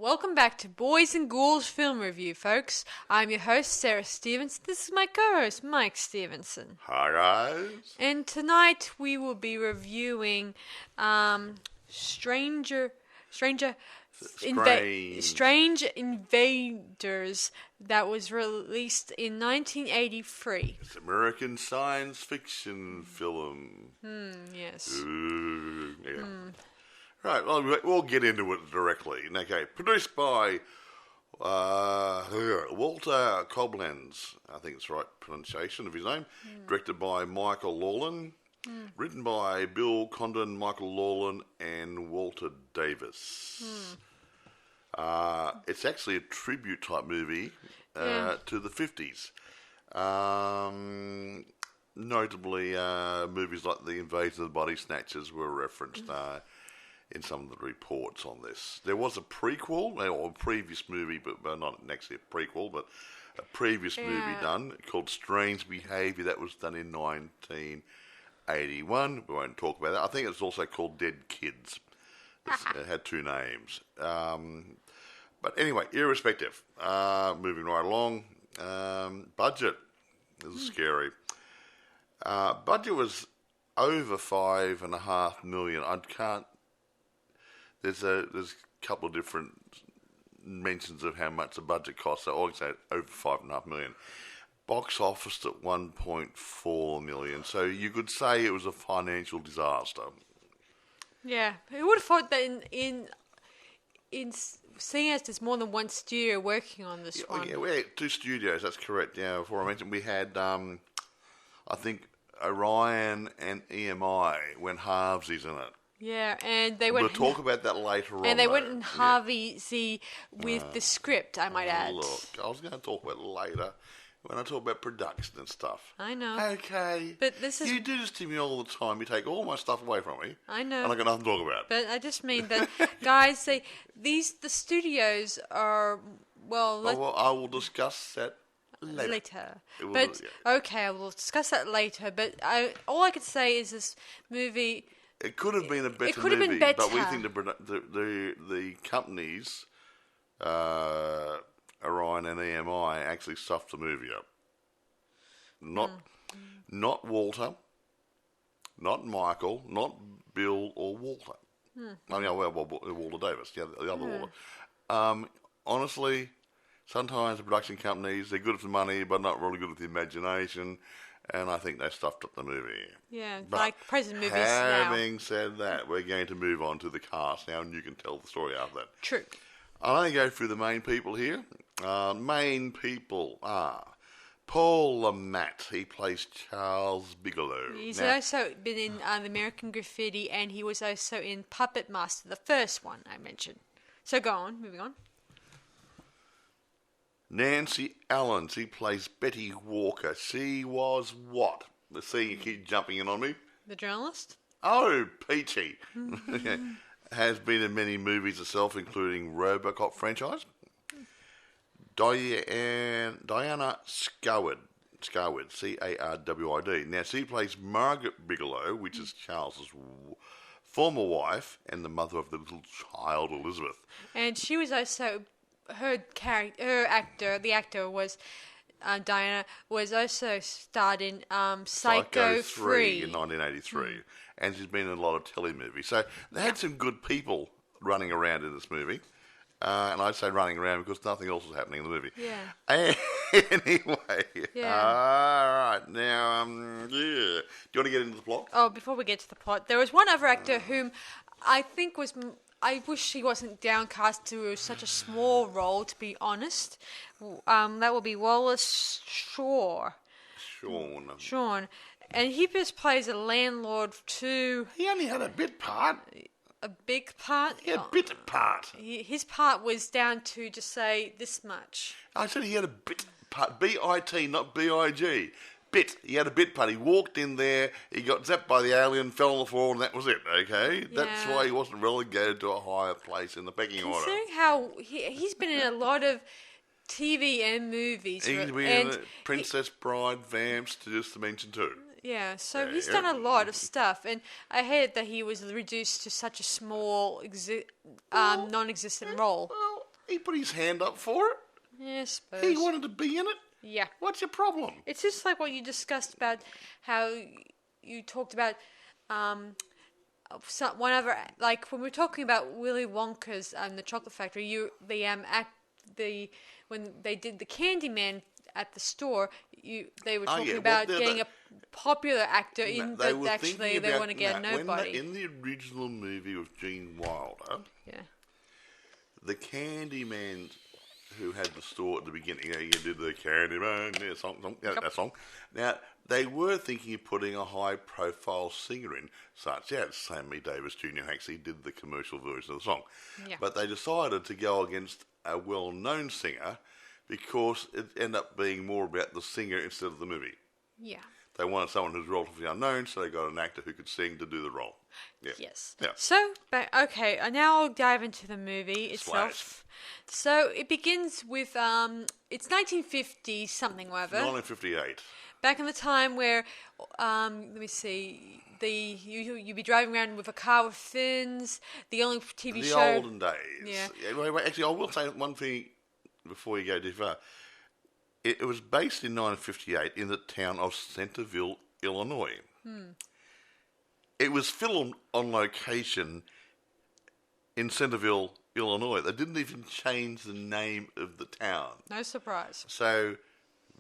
Welcome back to Boys and Ghouls Film Review, folks. I'm your host, Sarah Stephenson. This is my co-host, Mike Stephenson. Hi, guys. And tonight we will be reviewing Strange Invaders that was released in 1983. It's an American science fiction film. Yes. Yeah. Right, well, we'll get into it directly. Okay, produced by Walter Koblenz, I think it's the right pronunciation of his name. Directed by Michael Lawlin. Written by Bill Condon, Michael Lawlin, and Walter Davis. It's actually a tribute type movie to the 50s. Notably, movies like The Invasion of the Body Snatchers were referenced in some of the reports on this. There was a prequel, or a previous movie, but not actually a prequel, but a previous movie done called Strange Behavior that was done in 1981. We won't talk about that. I think it's also called Dead Kids. It had two names. But anyway, irrespective. Moving right along. Budget. This is scary. Budget was over $5.5 million. There's a couple of different mentions of how much the budget costs. So I would say over $5.5 million. Box office at $1.4 million. So you could say it was a financial disaster. Yeah, who would have thought that in seeing as there's more than one studio working on this one. Yeah, we had two studios, that's correct. Yeah, before I mentioned, we had, I think, Orion and EMI went halvesies in it. Yeah, and they went... We'll talk about that later on. And they went in halvesy with the script, I might add. Look, I was going to talk about it later when I talk about production and stuff. I know. Okay. But this is... You do this to me all the time. You take all my stuff away from me. I know. And I got nothing to talk about. But I just mean that, guys, the studios are, well... I will discuss that later. Okay, I will discuss that later. But all I could say is this movie... It could have been a better movie. It could have been better. But we think the companies... Orion and EMI actually stuffed the movie up. Not Walter, not Michael, not Bill or Walter. Walter Davis, the other Walter. Honestly, sometimes the production companies, they're good with the money, but not really good with the imagination, and I think they stuffed up the movie. Yeah, but like present movies having said that, we're going to move on to the cast now, and you can tell the story after that. True. I'll only go through the main people here. Main people are Paul Lamont. He plays Charles Bigelow. He's also been in American Graffiti, and he was also in Puppet Master, the first one I mentioned. So go on, moving on. Nancy Allen. She plays Betty Walker. She was what? Let's see, you keep jumping in on me. The journalist? Oh, Peachy. Has been in many movies herself, including RoboCop franchise. Diana Scarwood, C-A-R-W-I-D. Now, she plays Margaret Bigelow, which is Charles's former wife and the mother of the little child, Elizabeth. And she was also, the actor was, Diana, was also starred in Psycho 3 in 1983. And she's been in a lot of telly movies. So they had some good people running around in this movie. And I say running around because nothing else was happening in the movie. Yeah. Anyway. Yeah. All right. Now, do you want to get into the plot? Oh, before we get to the plot, there was one other actor whom I think was... I wish he wasn't downcast to such a small role, to be honest. That would be Wallace Shawn. And he just plays a landlord too. He only had a bit part. A big part? Yeah, a bit part. His part was down to just say this much. I said he had a bit part. B-I-T, not B-I-G. Bit. He had a bit part. He walked in there, he got zapped by the alien, fell on the floor, and that was it, okay? Yeah. That's why he wasn't relegated to a higher place in the pecking order. Considering how he's been in a lot of TV and movies. He's been in Princess Bride, Vamps, just to mention two. Yeah, so he's done a lot of stuff, and I hate that he was reduced to such a small, non-existent role. Well, He put his hand up for it. Yeah, I suppose. He wanted to be in it. Yeah. What's your problem? It's just like what you discussed about how you talked about one other, like when we were talking about Willy Wonka's the Chocolate Factory. When they did the Candyman at the store, they were talking about getting a popular actor in, but actually they want to get nobody. In the original movie with Gene Wilder, the Candyman who had the store at the beginning, you did the Candyman that song. Now, they were thinking of putting a high-profile singer in, such as Sammy Davis Jr., who actually did the commercial version of the song. Yeah. But they decided to go against a well-known singer because it ended up being more about the singer instead of the movie. Yeah. They wanted someone who's relatively unknown, so they got an actor who could sing to do the role. Yeah. Yes. Yeah. So, now I'll dive into the movie itself. So, it begins with, it's 1950 something or other. 1958. Back in the time where, let me see, you'd be driving around with a car with fins, the only TV show. The olden days. Yeah. Wait, actually, I will say one thing before you go too far. It was based in 1958 in the town of Centerville, Illinois. It was filmed on location in Centerville, Illinois. They didn't even change the name of the town. No surprise. So,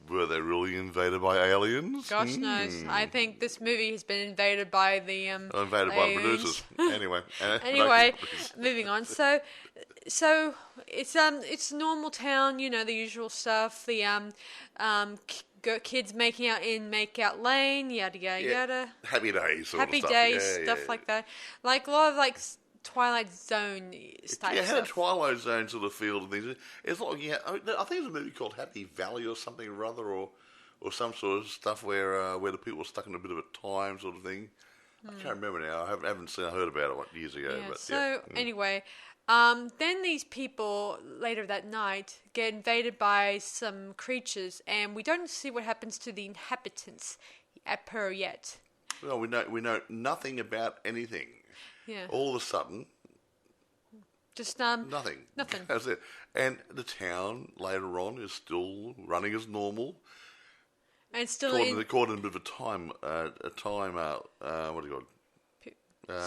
were they really invaded by aliens? Gosh knows. I think this movie has been invaded by the invaded by the producers. Anyway, moving on. So it's a normal town. You know, the usual stuff. The kids making out in Makeout Lane. Yada yada yada. Happy days. Happy days. Stuff like that. Like a lot of like Twilight Zone stuff. Yeah, it had a Twilight Zone sort of feel and things. It's like, I think there's a movie called Happy Valley or something or other, or some sort of stuff where the people were stuck in a bit of a time sort of thing. I can't remember now. I haven't heard about it years ago. Yeah, but anyway, then these people later that night get invaded by some creatures, and we don't see what happens to the inhabitants yet. Well, we know nothing about anything. Yeah. All of a sudden, just nothing. Nothing. That's it. And the town later on is still running as normal. And still caught in a bit of a time. What do you call it?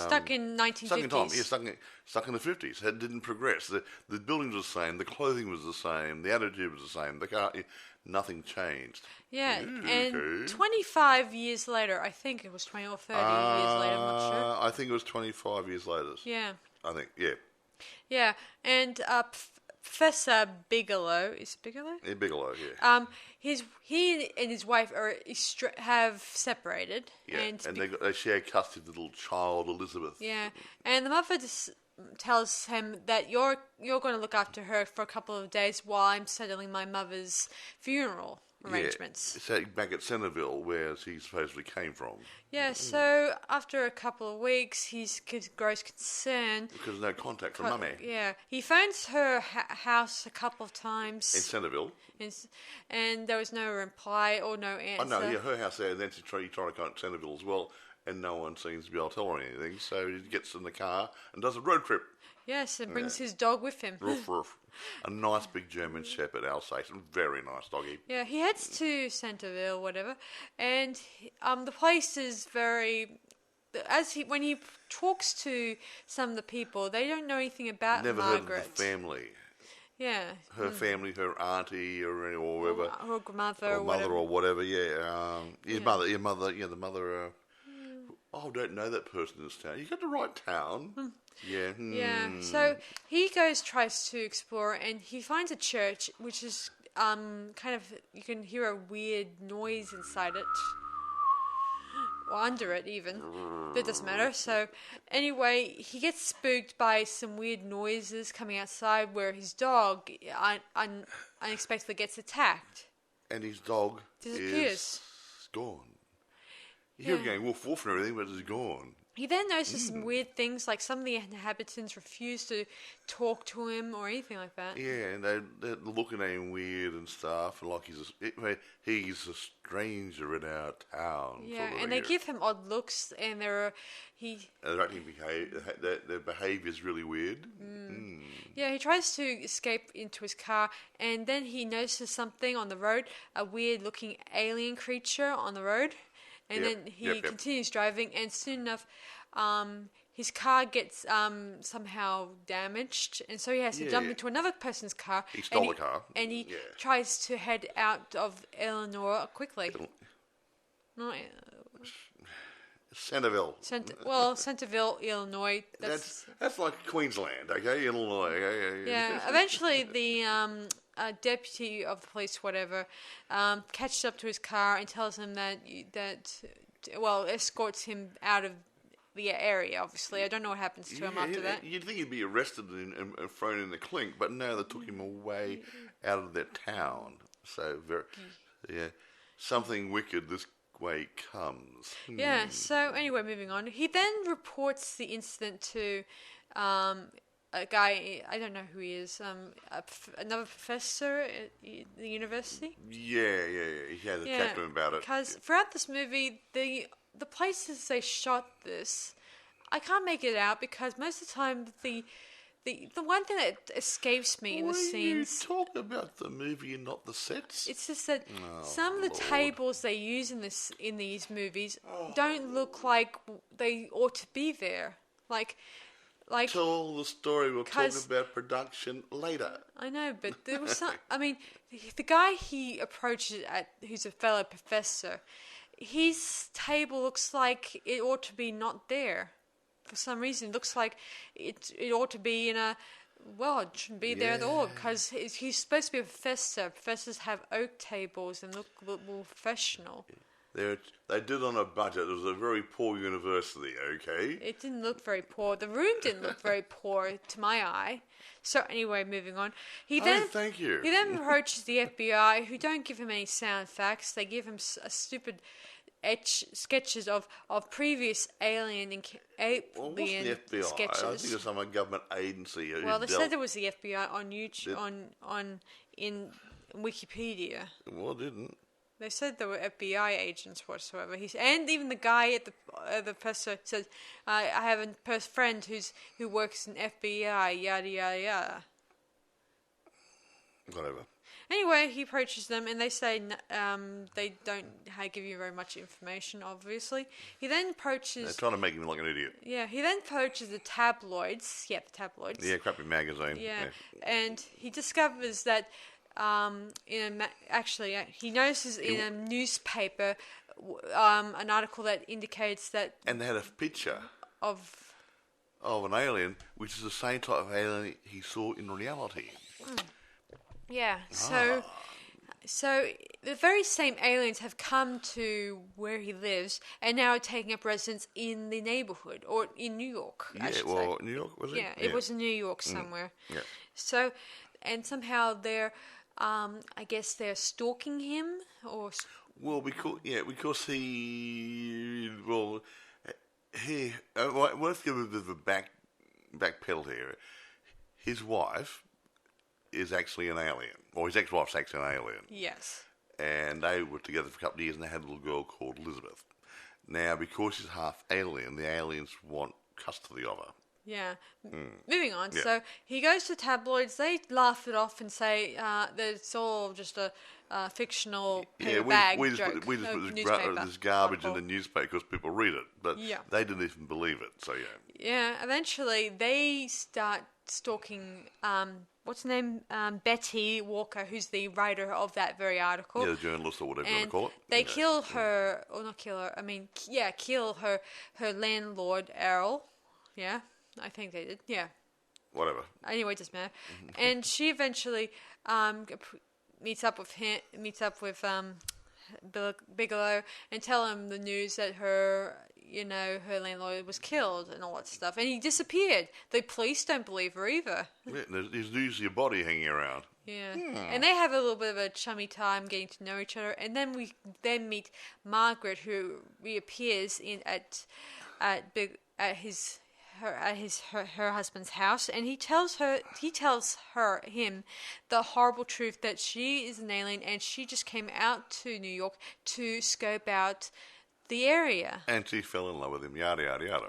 Stuck in 1950s. Stuck in time. Yeah, stuck in the 50s. It didn't progress. The building was the same. The clothing was the same. The attitude was the same. The car. Nothing changed. Yeah, and 25 years later, I think it was 20 or 30 years later, I'm not sure. I think it was 25 years later. Yeah. I think, yeah. Yeah, and Professor Bigelow, is it Bigelow? Yeah, Bigelow, yeah. He and his wife have separated. Yeah, and they share custody of the little child, Elizabeth. Yeah, and the mother tells him that you're going to look after her for a couple of days while I'm settling my mother's funeral arrangements. Yeah, so back at Centerville, where she supposedly came from. Yeah, so after a couple of weeks, he grows concerned. Because no contact from Mummy. Yeah, he phones her house a couple of times. In Centerville. And there was no reply or no answer. Oh, no, yeah, her house there, and then he tried to contact Centerville as well. And no one seems to be able to tell her anything. So he gets in the car and does a road trip. Yes, and brings his dog with him. Roof, roof. A nice big German Shepherd, Alsatian. Very nice doggy. Yeah, he heads to Centerville, whatever. And the place is very... When he talks to some of the people, they don't know anything about Never Margaret. Heard of the family. Yeah. Her family, her auntie or whatever. Her mother or mother whatever. or whatever, yeah. The mother... I don't know that person in this town. You got the right town. Yeah. Yeah. So he tries to explore, and he finds a church, which is kind of, you can hear a weird noise inside it. Or under it, even. That doesn't matter. So, anyway, he gets spooked by some weird noises coming outside where his dog unexpectedly gets attacked. And his dog disappears. Is gone. You hear him going woof woof and everything, but it's gone. He then notices some weird things, like some of the inhabitants refuse to talk to him or anything like that. Yeah, and they're looking at him weird and stuff, and like he's a stranger in our town. Yeah, sort of and they give him odd looks, and their behavior's really weird. Yeah, he tries to escape into his car, and then he notices something on the road, a weird-looking alien creature on the road. And then he continues driving, and soon enough, his car gets somehow damaged, and so he has to jump into another person's car. He stole the car. And he tries to head out of Illinois quickly. Centerville. Centerville, Illinois. That's like Queensland, okay? Illinois. Yeah. Eventually, the deputy of the police, whatever, catches up to his car and tells him that escorts him out of the area. Obviously, I don't know what happens to him after that. You'd think he'd be arrested and thrown in the clink, but no, they took him away out of their town. So something wicked this way comes. Yeah. So anyway, moving on. He then reports the incident to a guy, I don't know who he is, another professor at the university. Yeah, he had a chat to him about it. Because throughout this movie, the places they shot this, I can't make it out because most of the time the one thing that escapes me in the scenes. You talk about the movie and not the sets. It's just that some of the tables they use in these movies don't look like they ought to be there. Like tell the story. We'll talk about production later. I know, but there was some. I mean, the guy he approaches who's a fellow professor, his table looks like it ought to be not there. For some reason, it looks like it ought to be in a. Well, it shouldn't be there at all because he's supposed to be a professor. Professors have oak tables and look more professional. They did on a budget. It was a very poor university, okay? It didn't look very poor. The room didn't look very poor to my eye. So anyway, moving on. Thank you. He then approaches the FBI, who don't give him any sound facts. They give him a stupid sketches of previous alien Well, what's the FBI? sketches. I think it's some government agency. They said it was the FBI on YouTube, in Wikipedia. Well, it didn't. They said there were FBI agents whatsoever. And even the guy at the professor said, "I have a friend who works in FBI." Yada yada yada. Whatever. Anyway, he approaches them, and they say they don't give you very much information. Obviously, he then approaches. They're trying to make him look like an idiot. Yeah, he then approaches the tabloids. Yeah, the tabloids. Yeah, crappy magazine. Yeah, and he discovers that. He notices in a newspaper an article that indicates that. And they had a picture of an alien, which is the same type of alien he saw in reality. Yeah. So the very same aliens have come to where he lives and now are taking up residence in the neighborhood or in New York. Yeah, well, New York was it? Yeah, it was in New York somewhere. Yeah. So, and somehow they're. I guess they're stalking him, or because he let's give a bit of a back pedal here. His wife is actually an alien, or his ex-wife's actually an alien. Yes. And they were together for a couple of years, and they had a little girl called Elizabeth. Now, because she's half alien, the aliens want custody of her. Yeah. Moving on. Yeah. So he goes to tabloids. They laugh it off and say that it's all just a fictional bag joke. We just put this garbage in the newspaper because people read it, but they didn't even believe it. So yeah. Eventually, they start stalking. What's her name? Betty Walker, who's the writer of that very article. Yeah, the journalist or whatever you want to call it. They kill her, or not kill her. I mean, kill her landlord Errol. Yeah. I think they did, yeah. Whatever. Anyway, it doesn't matter. And she eventually meets up with Bigelow and tell him the news that her landlord was killed and all that stuff. And he disappeared. The police don't believe her either. Yeah, there's usually a body hanging around. Yeah. And they have a little bit of a chummy time getting to know each other. And then we meet Margaret, who reappears at at her husband's house, and he tells him the horrible truth that she is an alien and she just came out to New York to scope out the area. And she fell in love with him, yada, yada, yada.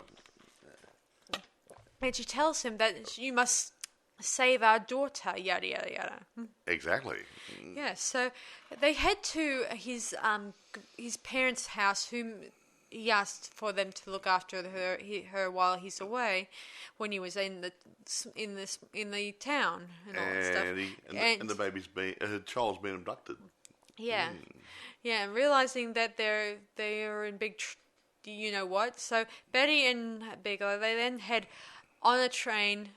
And she tells him that you must save our daughter, yada, yada, yada. Exactly. Yeah, so they head to his parents' house, whom he asked for them to look after her while he's away, when he was in the town and all that stuff. And the her child's been abducted. Yeah, yeah, and realizing that they're in big, you know what? So Betty and Bigelow, they then head on a train.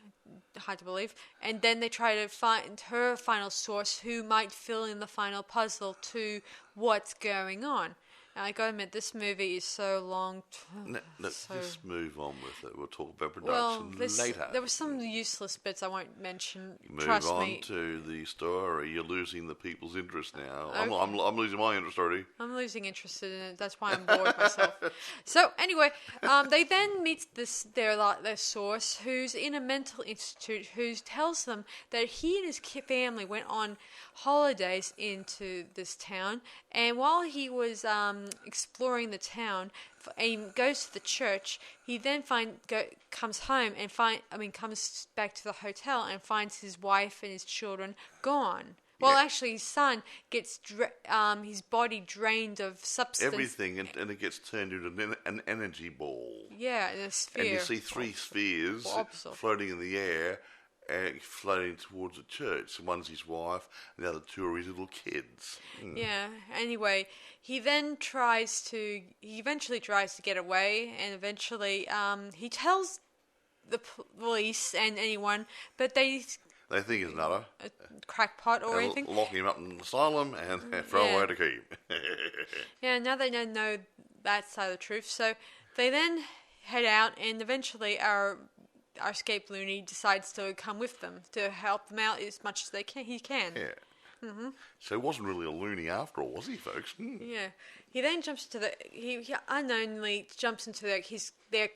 Hard to believe, and then they try to find her final source, who might fill in the final puzzle to what's going on. And I gotta admit, this movie is so long. Let's just move on with it. We'll talk about production later. There were some useless bits I won't mention. Move on to the story. You're losing the people's interest now. Okay. I'm losing my interest already. I'm losing interest in it. That's why I'm bored myself. So anyway, they then meet their source, who's in a mental institute, who tells them that he and his family went on holidays into this town, and while he was exploring the town and goes to the church, he then comes home and comes back to the hotel and finds his wife and his children gone. Well, actually, his son gets his body drained of substance. Everything, and it gets turned into an energy ball. Yeah, in a sphere. And you see three spheres floating in the air, floating towards the church. One's his wife, and the other two are his little kids. Yeah. Anyway, he eventually tries to get away, and eventually he tells the police and anyone, but they think he's another a crackpot or anything. Lock him up in an asylum and throw away the key. Yeah. Now they know that side of the truth, so they then head out, and eventually our escaped loony decides to come with them to help them out as much as he can. Yeah. Mm-hmm. So he wasn't really a loony after all, was he, folks? Yeah. He then jumps into he unknowingly jumps into their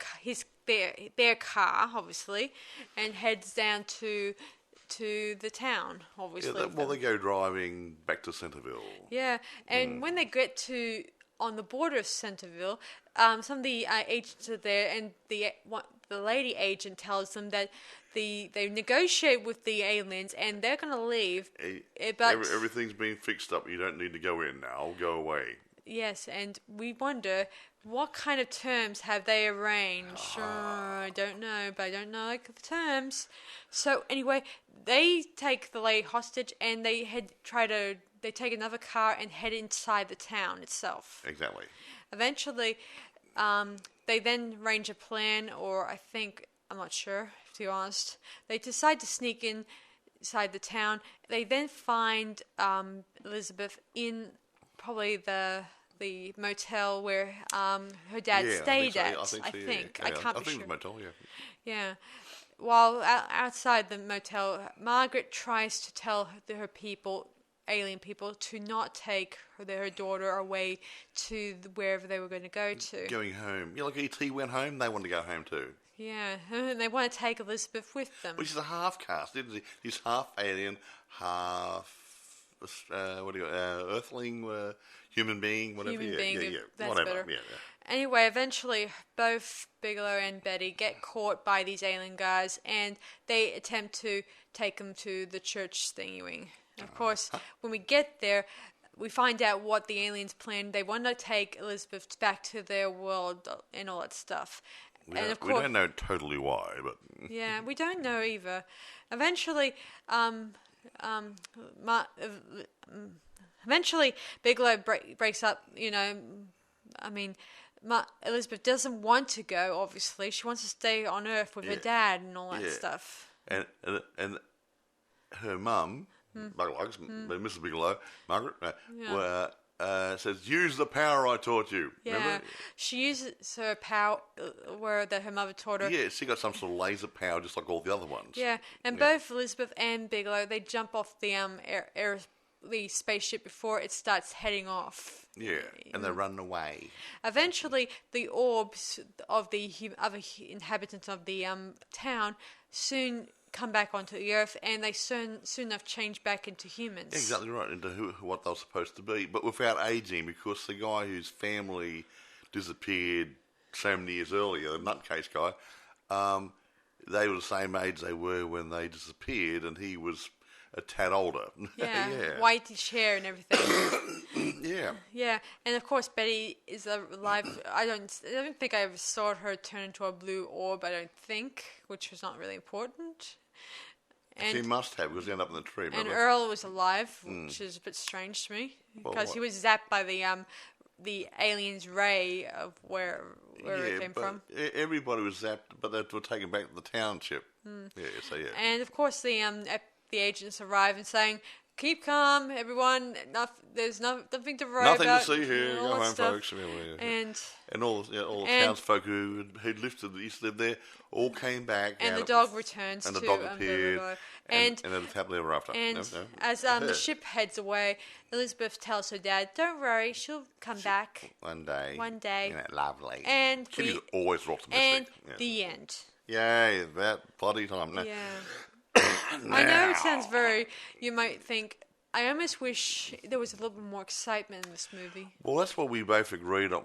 car, obviously, and heads down to the town, obviously. Yeah, they go driving back to Centerville. Yeah, and when they get on the border of Centerville, some of the agents are there, and the lady agent tells them that they negotiate with the aliens and they're going to leave. But everything's been fixed up. You don't need to go in now. Go away. Yes, and we wonder what kind of terms have they arranged. I don't know, but I don't know the terms. So anyway, they take the lady hostage and they take another car and head inside the town itself. Exactly. Eventually, they then arrange a plan, or I'm not sure, to be honest. They decide to sneak inside the town. They then find Elizabeth in probably the motel where her dad stayed at. I think. I can't be sure. I think it was motel, yeah. Yeah. While outside the motel, Margaret tries to tell her people, alien people, to not take her daughter away to wherever they were going to go to. Going home. Like E.T. went home, they wanted to go home too. Yeah, and they want to take Elizabeth with them. Which is a half caste, isn't he? He's half alien, half earthling, human being, whatever. Human being, yeah. That's whatever. better. Yeah. Anyway, eventually, both Bigelow and Betty get caught by these alien guys, and they attempt to take them to the church thingy. Of course, when we get there, we find out what the aliens planned. They want to take Elizabeth back to their world and all that stuff. We don't know totally why, but yeah, we don't know either. Eventually, Bigelow breaks up. Elizabeth doesn't want to go. Obviously, she wants to stay on Earth with her dad and all that stuff. And her mum, Mrs. Bigelow, Margaret, says, "Use the power I taught you." Yeah, remember? She uses her power that her mother taught her. Yeah, she got some sort of laser power, just like all the other ones. Yeah, and both Elizabeth and Bigelow, they jump off the the spaceship before it starts heading off. Yeah, and they run away. Eventually, the orbs of the other inhabitants of the town soon come back onto the Earth, and they soon enough change back into humans. Exactly right, into what they were supposed to be, but without aging, because the guy whose family disappeared so many years earlier, the nutcase guy, they were the same age they were when they disappeared, and he was a tad older. Yeah, Yeah. whitish hair and everything. Yeah. Yeah, and of course Betty is alive. I don't think I ever saw her turn into a blue orb. I don't think, which was not really important. And She must have, because he ended up in the tree, and remember? Earl was alive, which is a bit strange to me because he was zapped by the alien's ray of where it came from. Everybody was zapped, but they were taken back to the township. Yeah, so yeah. And of course the agents arrive and saying, "Keep calm, everyone. There's nothing to worry Nothing about." to see here. and Go all that home, stuff. folks. Yeah. And all the townsfolk who'd used to live there all came back. and the dog returns and to the dog appeared. And then it's happily ever after. And No. as the ship heads away, Elizabeth tells her dad, "Don't worry, she'll come back One day. one day." You know, lovely. And Kitty's always optimistic. and Yeah. the end. Yay, that bloody time. No. Yeah. I know it sounds you might think, I almost wish there was a little bit more excitement in this movie. Well, that's what we both agreed on.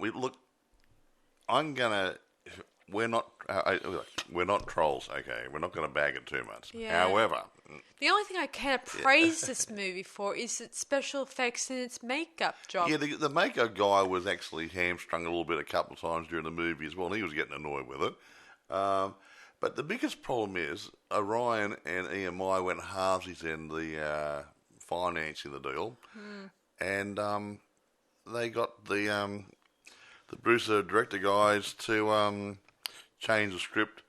We're not trolls, okay? We're not gonna bag it too much. Yeah. However, The only thing I can praise this movie for is its special effects and its makeup job. yeah, the makeup guy was actually hamstrung a little bit a couple of times during the movie as well. And he was getting annoyed with it. But the biggest problem is Orion and EMI went halvesies in the financing the deal, and they got the producer director guys to change the script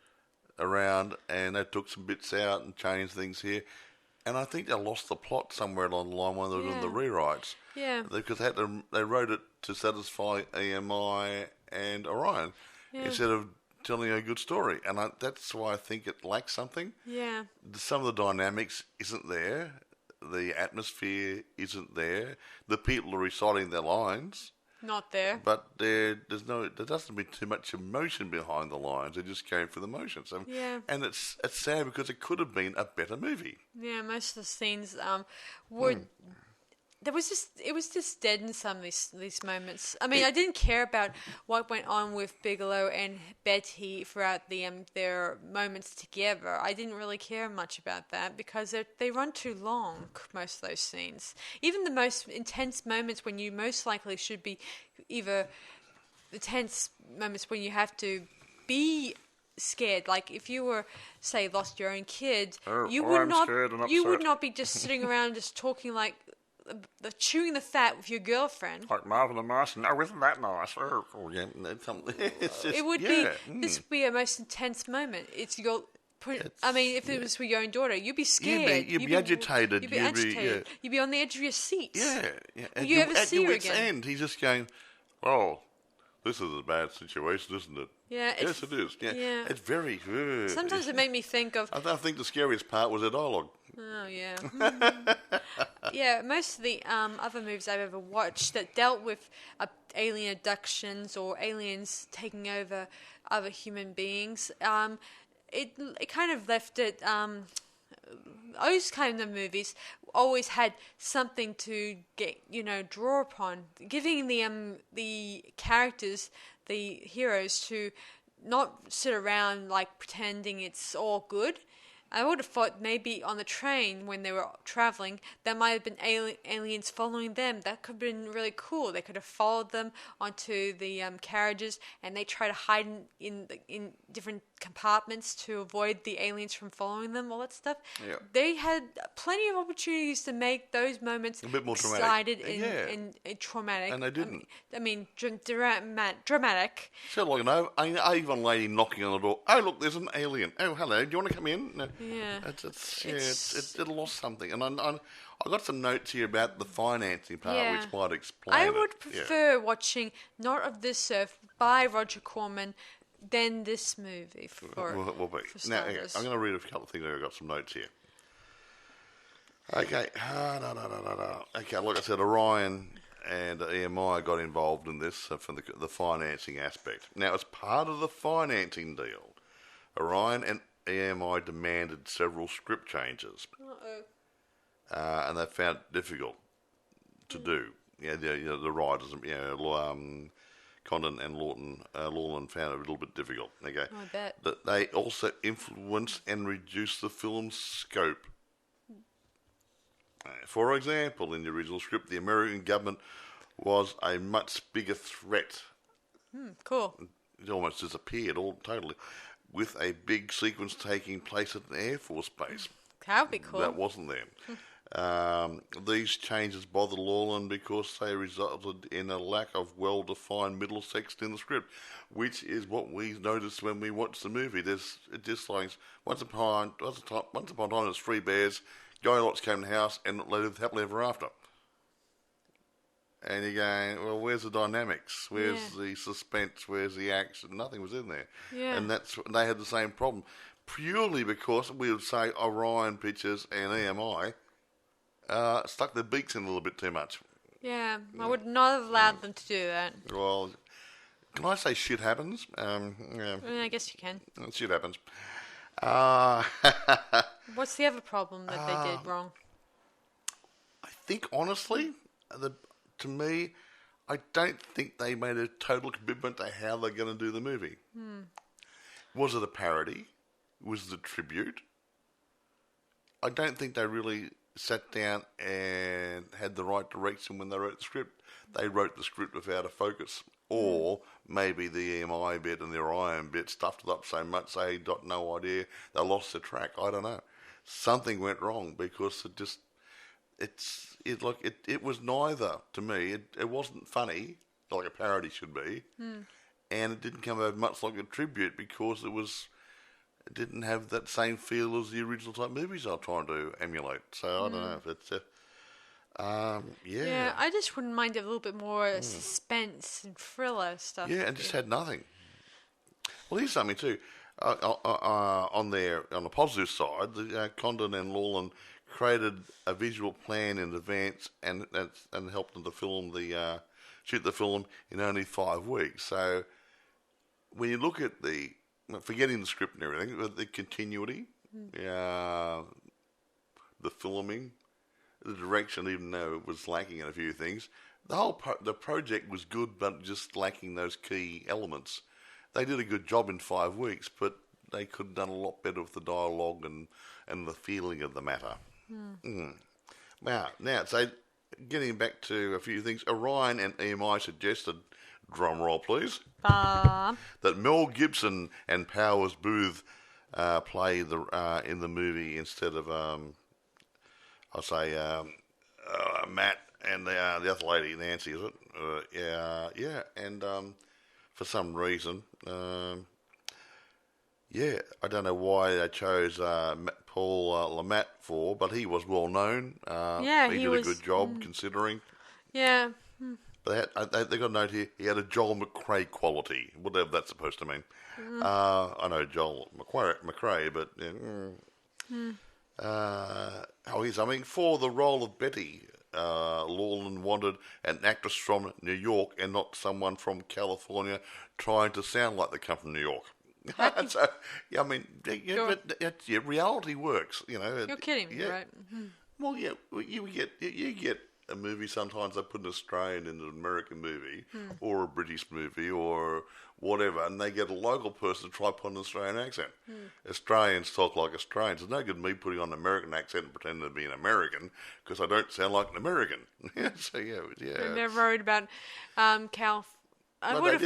around, and they took some bits out and changed things here. And I think they lost the plot somewhere along the line when they were doing the rewrites. Yeah. Because they wrote it to satisfy EMI and Orion instead of telling a good story. And that's why I think it lacks something. Yeah. Some of the dynamics isn't there. The atmosphere isn't there. The people are reciting their lines. Not there. But there doesn't be too much emotion behind the lines. They're just going through the motions. Yeah. And it's sad because it could have been a better movie. Yeah, most of the scenes were. It was just dead in some of these moments. I mean, I didn't care about what went on with Bigelow and Betty throughout their moments together. I didn't really care much about that because they run too long, most of those scenes. Even the most intense moments when you most likely should be either the tense moments when you have to be scared. Like if you were, say, lost your own kid, you would not be just sitting around just talking like chewing the fat with your girlfriend. Like Marvin and Martian. Oh, isn't that nice? Oh, yeah. It would be. This would be a most intense moment. It's your. I mean, if it was with your own daughter, you'd be scared. You'd be agitated. You'd be agitated. You'd be on the edge of your seat. Yeah. Will you ever see her again? End, he's just going, "Oh, this is a bad situation, isn't it?" Yeah. Yes, it is. Yeah. It's very good. Sometimes it made me think of. I think the scariest part was the dialogue. Oh, yeah. Yeah, most of the other movies I've ever watched that dealt with alien abductions or aliens taking over other human beings, it kind of left it... those kind of movies always had something to draw upon, giving the characters, the heroes, to not sit around like pretending it's all good. I would have thought maybe on the train when they were traveling, there might have been aliens following them. That could have been really cool. They could have followed them onto the carriages, and they try to hide in different compartments to avoid the aliens from following them. All that stuff. Yeah. They had plenty of opportunities to make those moments a bit more excited dramatic. and traumatic. And they didn't. I mean dramatic. So like an even lady knocking on the door. Oh look, there's an alien. Oh hello, do you want to come in? No. Yeah. It lost something, and I got some notes here about the financing part, which might explain I would prefer watching Not of This Earth by Roger Corman than this movie for Now, I'm going to read a couple of things. I've got some notes here. Okay. No. Okay, like I said, Orion and EMI got involved in this for the financing aspect. Now, as part of the financing deal, Orion and EMI demanded several script changes, and they found it difficult to do. Yeah, the writers, Condon and Lawland found it a little bit difficult. Okay, I bet. But they also influenced and reduced the film's scope. For example, in the original script, the American government was a much bigger threat. Cool. It almost disappeared totally, with a big sequence taking place at an Air Force base. That would be cool. That wasn't there. These changes bothered Lawland because they resulted in a lack of well-defined middle section in the script, which is what we noticed when we watched the movie. There's just like once upon a time, there's three bears. Goldilocks came to the house and lived happily ever after. And you're going, well, where's the dynamics? Where's the suspense? Where's the action? Nothing was in there. Yeah. And they had the same problem. Purely because we would say Orion Pictures and EMI stuck their beaks in a little bit too much. Yeah, I would not have allowed them to do that. Well, can I say shit happens? Yeah. I guess you can. Shit happens. What's the other problem that they did wrong? I think, honestly, to me, I don't think they made a total commitment to how they're going to do the movie. Was it a parody? Was it a tribute? I don't think they really sat down and had the right direction when they wrote the script. They wrote the script without a focus. Or maybe the EMI bit and the Orion bit stuffed it up so much they got no idea. They lost the track. I don't know. Something went wrong because it was neither to me. It wasn't funny like a parody should be, and it didn't come out much like a tribute because it didn't have that same feel as the original type movies I'm trying to emulate. So I don't know if it's Yeah, I just wouldn't mind a little bit more suspense and thriller stuff. Yeah, and just had nothing. Well, here's something too. On the positive side, the Condon and Lawland created a visual plan in advance and helped them to shoot the film in only 5 weeks. So when you look at forgetting the script and everything, the continuity, the filming, the direction, even though it was lacking in a few things, the project was good, but just lacking those key elements. They did a good job in 5 weeks, but they could have done a lot better with the dialogue and the feeling of the matter. Now, so getting back to a few things, Orion and EMI suggested, drum roll please, that Mel Gibson and Powers Booth play in the movie instead of I'll say Matt and the other lady, Nancy, is it? And for some reason, I don't know why they chose Paul Lamont for, but he was well known. He did a good job considering. Yeah. But they got a note here. He had a Joel McRae quality, whatever that's supposed to mean. I know Joel McRae, but. Here's something. For the role of Betty, Lawland wanted an actress from New York and not someone from California trying to sound like they come from New York. So, I mean, reality works, you know. You're kidding me, right? Well, you get a movie sometimes they put an Australian in an American movie or a British movie or whatever, and they get a local person to try put an Australian accent. Australians talk like Australians. It's no good me putting on an American accent and pretending to be an American because I don't sound like an American. So yeah. I'm never worried about Cal. No,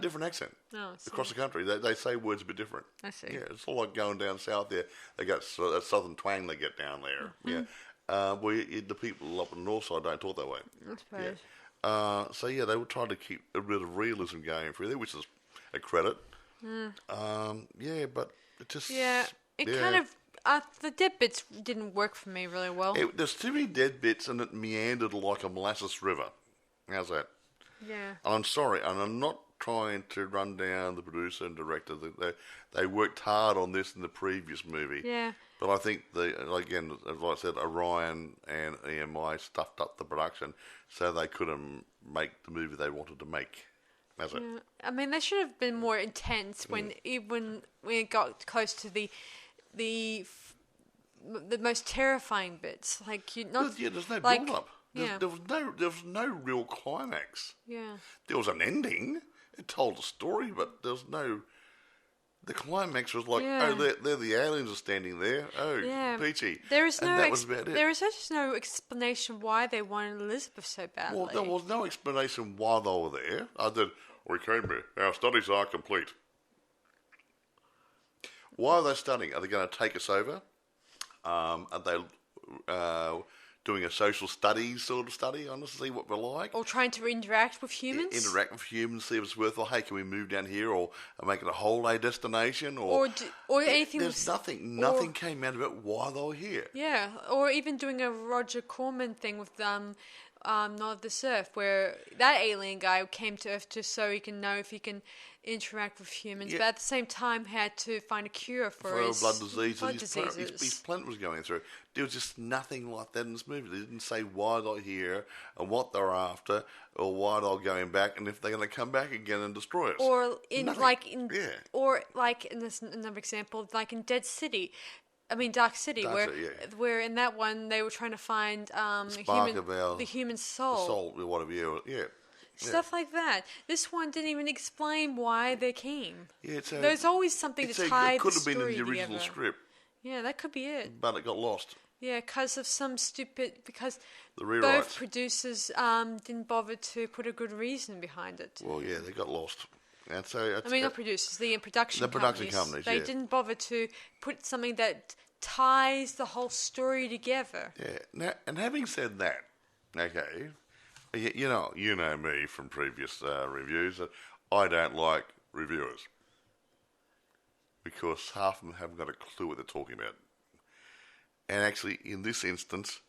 different accent. No, across the country, they say words a bit different. I see. Yeah, it's all like going down south there. They got a southern twang they get down there. Yeah. The people up on the north side don't talk that way. I suppose. Yeah. They were trying to keep a bit of realism going through there, which is a credit. But it just... Yeah, kind of... the dead bits didn't work for me really well. There's too many dead bits and it meandered like a molasses river. How's that? Yeah. I'm sorry, and I'm not trying to run down the producer and director. They worked hard on this in the previous movie. Yeah. But I think, again, as I said, Orion and EMI stuffed up the production so they couldn't make the movie they wanted to make. That's it. I mean, they should have been more intense when it got close to the most terrifying bits. Like there's no build up. There was no real climax. Yeah. There was an ending. It told a story, but there was no. The climax was like, they're the aliens are standing there. Oh, peachy. There is that was about it. There is just no explanation why they wanted Elizabeth so badly. Well, there was no explanation why they were there. We came here. Our studies are complete. Why are they studying? Are they going to take us over? Are they doing a social studies sort of study on us to see what we're like? Or trying to interact with humans? Interact with humans, see if it's worthwhile. Hey, can we move down here or make it a whole-day destination? Or anything. There's nothing came out of it why they were here. Yeah, or even doing a Roger Corman thing with Not of this Earth, where that alien guy came to Earth just so he can know if he can interact with humans, but at the same time had to find a cure for his blood disease. His planet was going through. There was just nothing like that in this movie. They didn't say why they're here and what they're after, or why they're going back, and if they're going to come back again and destroy us. Or in this another example, like in Dark City, where in that one they were trying to find the human soul. Stuff like that. This one didn't even explain why they came. Yeah, there's always something to tie the story together. It could have been in the original script. Yeah, that could be it. But it got lost. Yeah, because of because the rewrites. Both producers didn't bother to put a good reason behind it. Well, yeah, they got lost. And so not producers, the production companies. They didn't bother to put something that ties the whole story together. Yeah. Now, and having said that, okay, you know me from previous reviews that I don't like reviewers because half of them haven't got a clue what they're talking about. And actually, in this instance,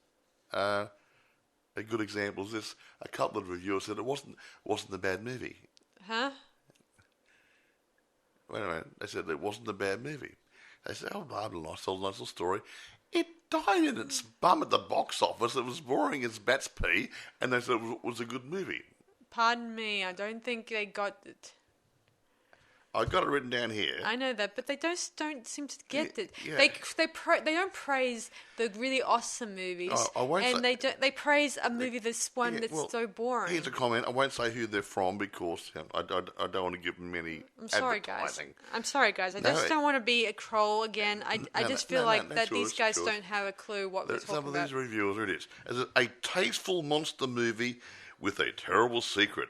a good example is this: a couple of reviewers said it wasn't a bad movie. Huh? Wait a minute. They said it wasn't a bad movie. They said, oh, blah, blah, blah, told a nice little story. It died in its bum at the box office. It was boring as bat's pee, and they said it was a good movie. Pardon me, I don't think they got it. I got it written down here. I know that, but they just don't seem to get it. Yeah. They don't praise the really awesome movies, they praise a movie that's so boring. Here's a comment. I won't say who they're from because I don't want to give them any advertising. I'm sorry, guys. I just don't want to be a troll again. I just feel like these guys don't have a clue what we're talking about. Some of these reviewers, it is. As a tasteful monster movie with a terrible secret.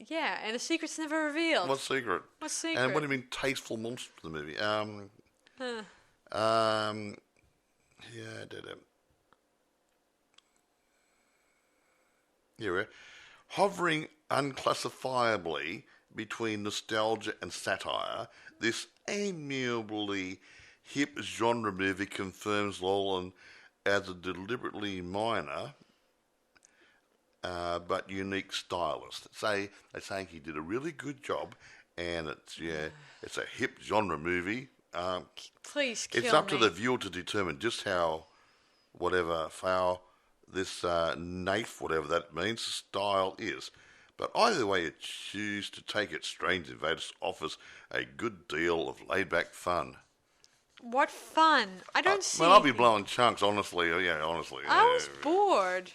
Yeah, and the secret's never revealed. What secret? What secret? And what do you mean tasteful monster for the movie? Here, hovering unclassifiably between nostalgia and satire, this amiably hip genre movie confirms Nolan as a deliberately minor but unique stylist. They're saying he did a really good job, and it's a hip genre movie. Please kill me. It's up to the viewer to determine just how, foul this naif, whatever that means, style is. But either way you choose to take it, Strange Invaders offers a good deal of laid-back fun. What fun? I don't see... Well, I'll be blowing chunks, honestly. Yeah, honestly. I was bored.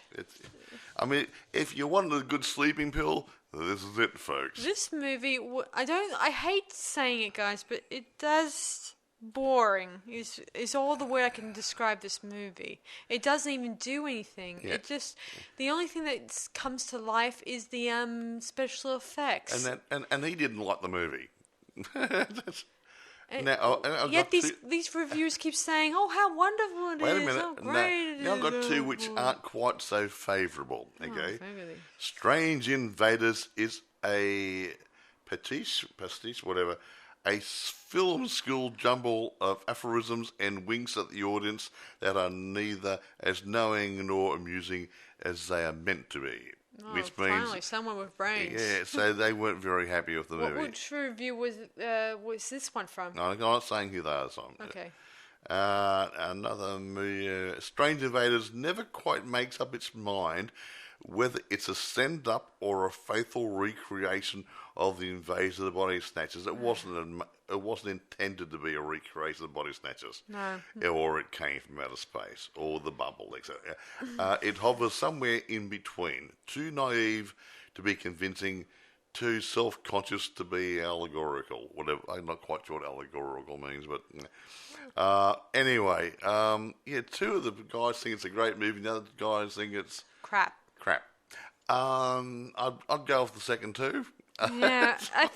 If you wanted a good sleeping pill, this is it, folks. This movie, I hate saying it, guys, but it does... boring is all the way I can describe this movie. It doesn't even do anything. Yeah. The only thing that comes to life is the special effects. And he didn't like the movie. Yet these reviews keep saying, "Oh, how wonderful it is! Wait a minute. Oh, great!" Now I've got two which aren't quite so favourable. Okay, really? Strange Invaders is a pastiche, whatever, a film school jumble of aphorisms and winks at the audience that are neither as knowing nor amusing as they are meant to be. Oh, which finally, means someone with brains. yeah. So they weren't very happy with the movie. Which review was this one from? No, I'm not saying who they are. So Okay. another movie, Strange Invaders never quite makes up its mind whether it's a send-up or a faithful recreation of the invasion of the Body Snatchers. It wasn't intended to be a recreation of the Body Snatchers. No. Or it came from outer space, or the bubble, etc. It hovers somewhere in between. Too naive to be convincing, too self-conscious to be allegorical. Whatever, I'm not quite sure what allegorical means, but anyway, two of the guys think it's a great movie. The other guys think it's Crap. I'd go with the second two. Yeah, I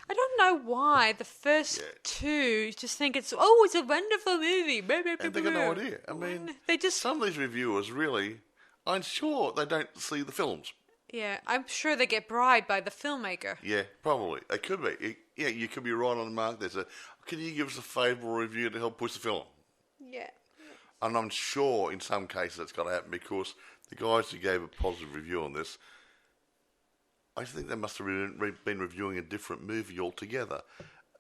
don't know why the first two just think it's a wonderful movie. And they got no idea. I mean, some of these reviewers really, I'm sure they don't see the films. Yeah, I'm sure they get bribed by the filmmaker. Yeah, probably. It could be. You could be right on the mark. Can you give us a favourable review to help push the film? Yeah. And I'm sure in some cases it's got to happen because the guys who gave a positive review on this, I think they must have been reviewing a different movie altogether.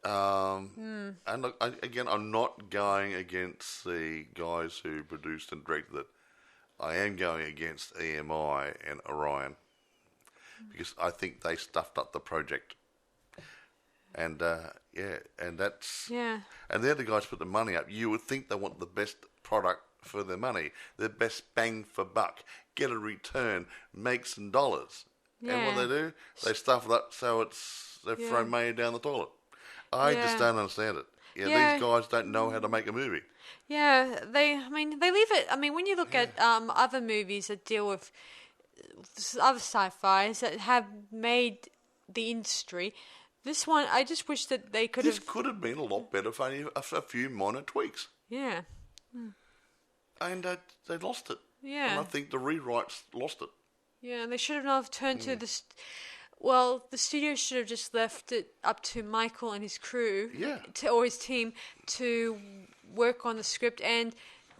And look, I'm not going against the guys who produced and directed it. I am going against EMI and Orion because I think they stuffed up the project. And and that's and they're the guys who put the money up. You would think they want the best product for their money, the best bang for buck, get a return, make some dollars. Yeah. And what they do, they stuff it up so they throw money down the toilet. I just don't understand it. These guys don't know how to make a movie. Yeah, they leave it. I mean, when you look at other movies that deal with other sci-fis that have made the industry, this one, I just wish that they could have... This could have been a lot better for a few minor tweaks. Yeah. And they lost it. Yeah. And I think the rewrites lost it. Yeah, and they should have not turned to this... Well, the studio should have just left it up to Michael and his crew, or his team, to work on the script and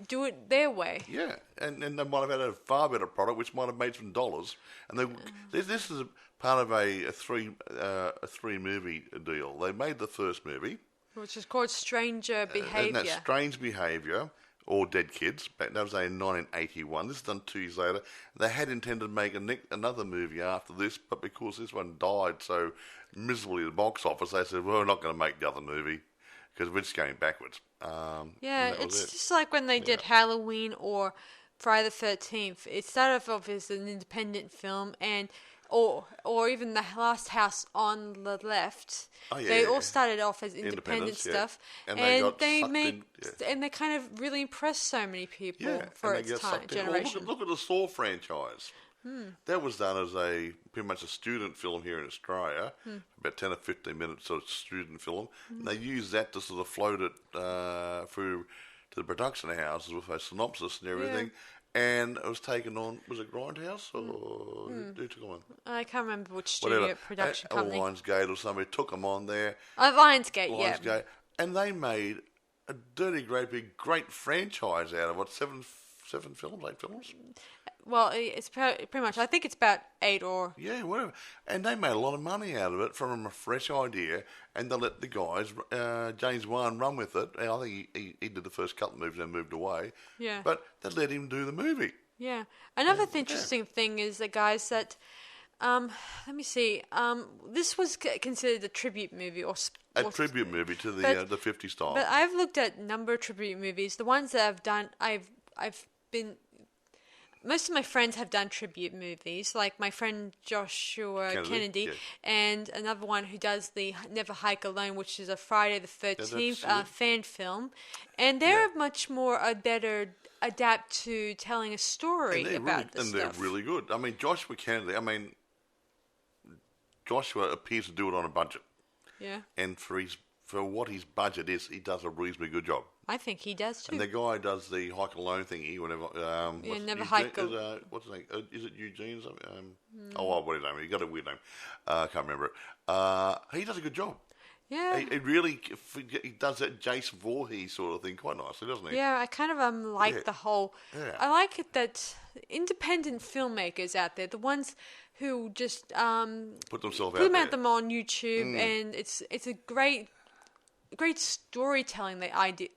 do it their way. Yeah, and they might have had a far better product, which might have made some dollars. And this is part of a three movie deal. They made the first movie, which is called Strange Behavior. And that's Strange Behavior. Or Dead Kids. That was in 1981. This is done 2 years later. They had intended to make another movie after this, but because this one died so miserably at the box office, they said, well, we're not going to make the other movie because we're just going backwards. It's just like when they did Halloween or Friday the 13th. It started off as an independent film and... Or even The Last House on the Left. They all started off as independent stuff, and they kind of really impressed so many people for its generation. Look at the Saw franchise. That was done as pretty much a student film here in Australia, about 10 or 15 minutes of student film. And they used that to sort of float it through to the production houses with a synopsis and everything. And it was taken on, was it Grindhouse or who took them on? I can't remember which studio production company. Lionsgate or somebody took them on there. Lionsgate. And they made a dirty, great franchise out of what, 7 films, 8 films? Well, it's pretty much, I think it's about 8 or... Yeah, whatever. And they made a lot of money out of it from a fresh idea, and they let the guys, James Wan, run with it. And I think he did the first couple of movies and moved away. Yeah. But they let him do the movie. Yeah. Another interesting thing is the guys that... let me see. This was considered a tribute movie a tribute movie to the 50s style. But I've looked at a number of tribute movies. The ones that I've done, most of my friends have done tribute movies, like my friend Joshua Kennedy and another one who does the Never Hike Alone, which is a Friday the 13th fan film. And they're much more better adapt to telling a story about this stuff. And they're really good. I mean, Joshua Kennedy, Joshua appears to do it on a budget. Yeah. And for what his budget is, he does a reasonably good job. I think he does too. And the guy does the hike alone thingy, whatever. Never hike alone. What's his name? Is it Eugene? What is his name? He got a weird name. I can't remember it. He does a good job. Yeah. He does that Jason Voorhees sort of thing quite nicely, doesn't he? Yeah, I kind of like the whole. Yeah. I like it that independent filmmakers out there, the ones who just Put themselves put out them there. on YouTube, and it's a great storytelling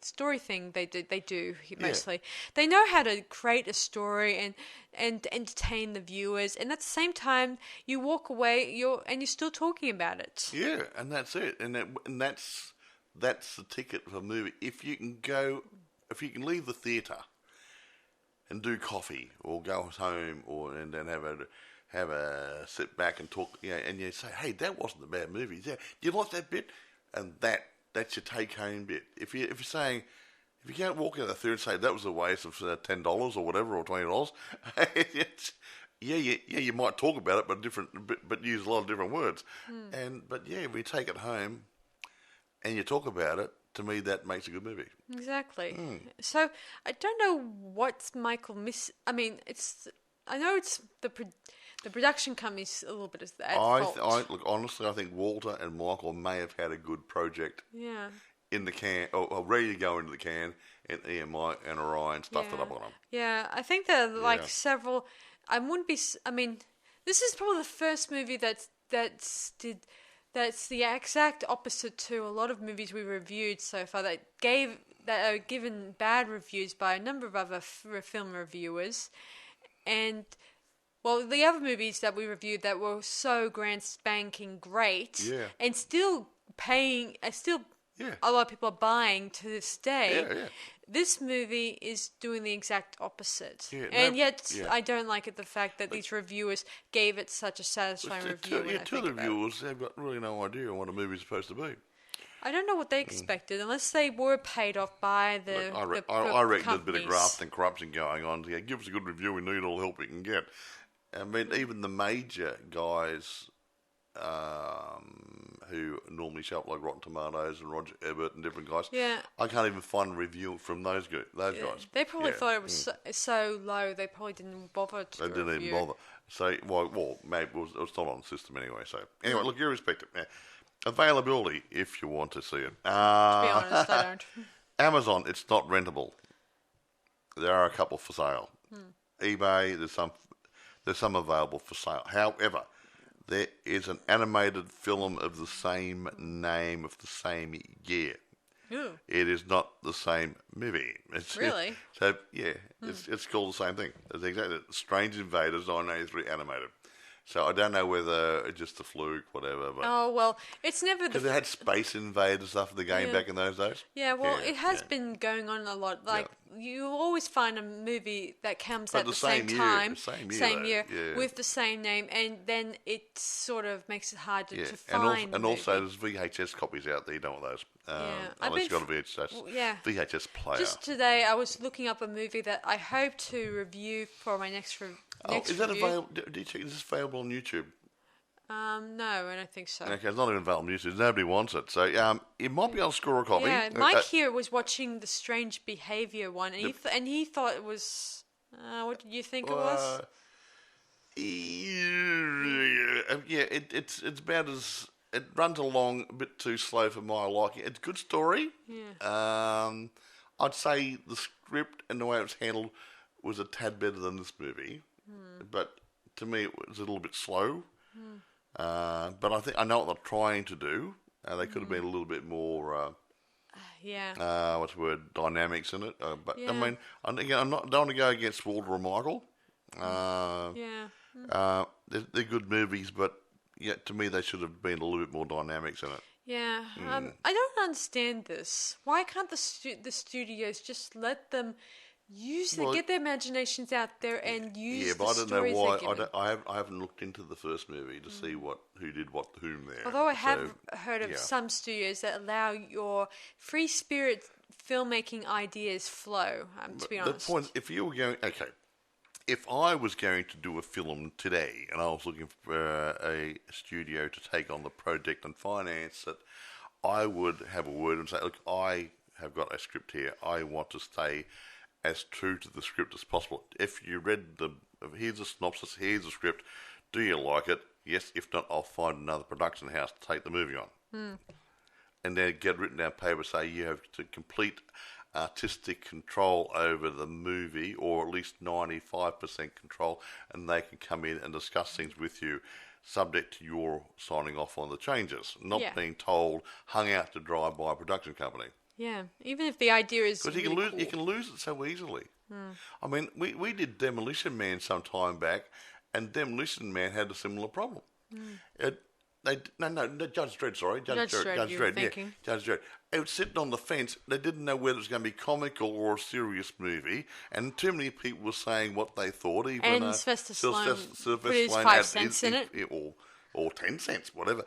story thing they do mostly. They know how to create a story and entertain the viewers, and at the same time you walk away you're still talking about it. Yeah, and that's it, and that's the ticket for a movie. If you can leave the theatre and do coffee or go home and then have a sit back and talk, and you say, hey, that wasn't a bad movie. Yeah, do you like that bit? And that's your take-home bit. If you're saying, if you can't walk out of the theatre and say that was a waste of $10 or whatever, or $20, you might talk about it, but use a lot of different words. But if you take it home and you talk about it, to me that makes a good movie. Exactly. So I don't know what's Michael I mean, I know it's the production company's a little bit at fault. Look, honestly, I think Walter and Michael may have had a good project in the can, or ready to go into the can, and EMI and Orion stuffed it up on them. Yeah, I think there are several. I wouldn't be. I mean, this is probably the first movie that's the exact opposite to a lot of movies we reviewed so far that are given bad reviews by a number of other film reviewers, and. Well, the other movies that we reviewed that were so grand spanking great, and still paying, a lot of people are buying to this day. Yeah. This movie is doing the exact opposite, yet I don't like the fact that these reviewers gave it such a satisfying review. Two of the viewers have got really no idea what a movie's supposed to be. I don't know what they expected, unless they were paid off by the. I reckon there's a bit of companies. graft and corruption going on. Yeah, give us a good review. We need all the help we can get. I mean, even the major guys who normally show up, like Rotten Tomatoes and Roger Ebert and different guys, I can't even find a review from those guys. They probably thought it was so low, they probably didn't bother to They didn't review. even bother. So, well, maybe it was not on the system anyway. So, anyway, look, irrespective. Availability, if you want to see it. To be honest, I don't. Amazon, it's not rentable. There are a couple for sale. eBay, there's some available for sale. However, there is an animated film of the same name of the same year. Ooh. It is not the same movie. Really? It's called the same thing. It's exactly Strange Invaders 1983 animated. So I don't know whether it's just a fluke, whatever. But it's never because it had Space Invaders stuff in the game back in those days. Yeah, it has been going on a lot. Like you always find a movie that comes at the same time, same year, with the same name, and then it sort of makes it harder to find. And also, there's VHS copies out there. You don't want those. Unless you've got a VHS player. Just today, I was looking up a movie that I hope to review for my next review. Is that available? Do you check? Is this available on YouTube? No, I don't think so. Okay, it's not even available on YouTube. Nobody wants it. So it might be able to score a copy. Yeah, Mike here was watching the Strange Behavior one, and he thought it was. What did you think it was? It's about as. It runs along a bit too slow for my liking. It's a good story. Yeah. I'd say the script and the way it was handled was a tad better than this movie. But to me, it was a little bit slow. But I know what they're trying to do. They could have been a little bit more. What's the word? Dynamics in it. But I mean, again, don't want to go against Walter or Michael. They're good movies, but to me, they should have been a little bit more dynamics in it. Yeah. I don't understand this. Why can't the studios just let them get their imaginations out there and use the stories they're given? Yeah, but I don't know why. I haven't looked into the first movie to see who did what to whom there. Although I have heard of some studios that allow your free spirit filmmaking ideas flow, to be honest. The point, if I was going to do a film today and I was looking for a studio to take on the project and finance it, I would have a word and say, look, I have got a script here. I want to stay as true to the script as possible. If you read here's a synopsis, here's a script, do you like it? Yes, if not, I'll find another production house to take the movie on. and then get written down paper say you have to complete artistic control over the movie, or at least 95% control, and they can come in and discuss things with you, subject to your signing off on the changes, not being told, hung out to dry by a production company. Yeah, even if the idea is because you can lose it so easily. I mean, we did Demolition Man some time back, and Demolition Man had a similar problem. Judge Dredd, sorry. Judge Dredd, thinking. Judge Dredd. It was sitting on the fence. They didn't know whether it was going to be comical or a serious movie, and too many people were saying what they thought. Even and Sylvester Stallone put his 5 cents in it. Or 10 cents, whatever.